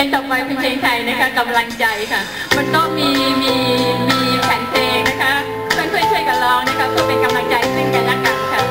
ลงต่อไปเป็นเพลงไทยนะคะกำลังใจค่ะมันต้องมีแผ่นเพลงนะคะเพื่อนๆช่วยกันร้องนะคะเพื่อเป็นกำลังใจซึ่งกันและกันค่ะ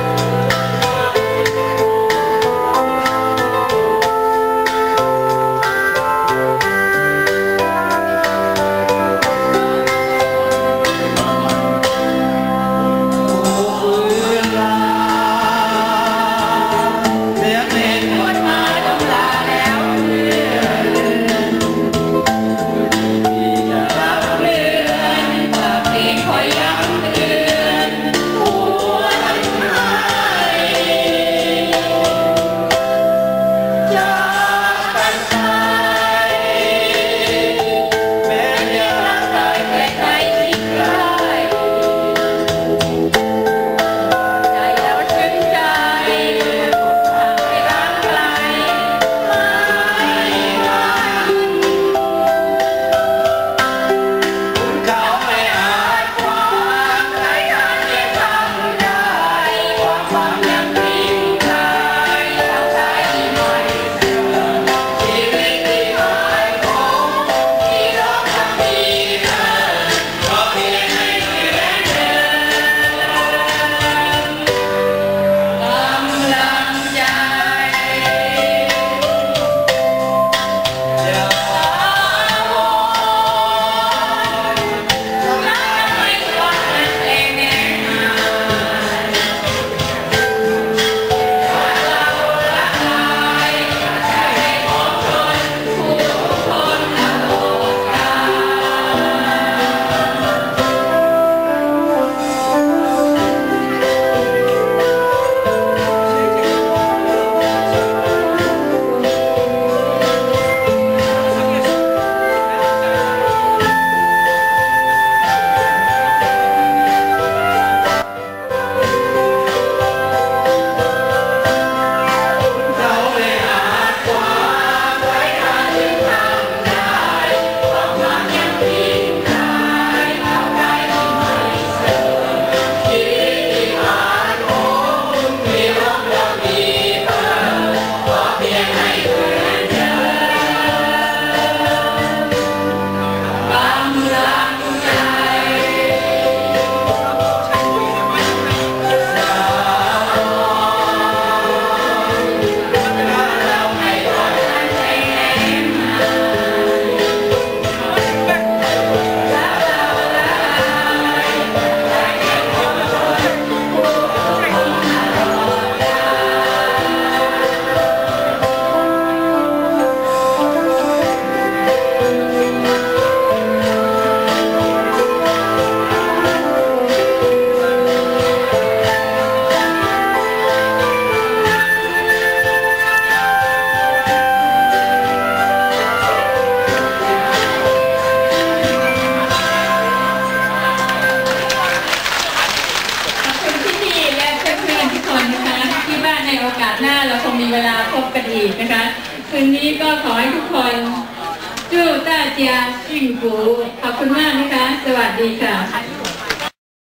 ในโอกาสหน้าเราคงมีเวลาพบกันอีกนะคะคืนนี้ก็ขอให้ทุกคนจู้ต้าเจียชิ่งหูขอบคุณมากนะคะสวัสดีค่ะ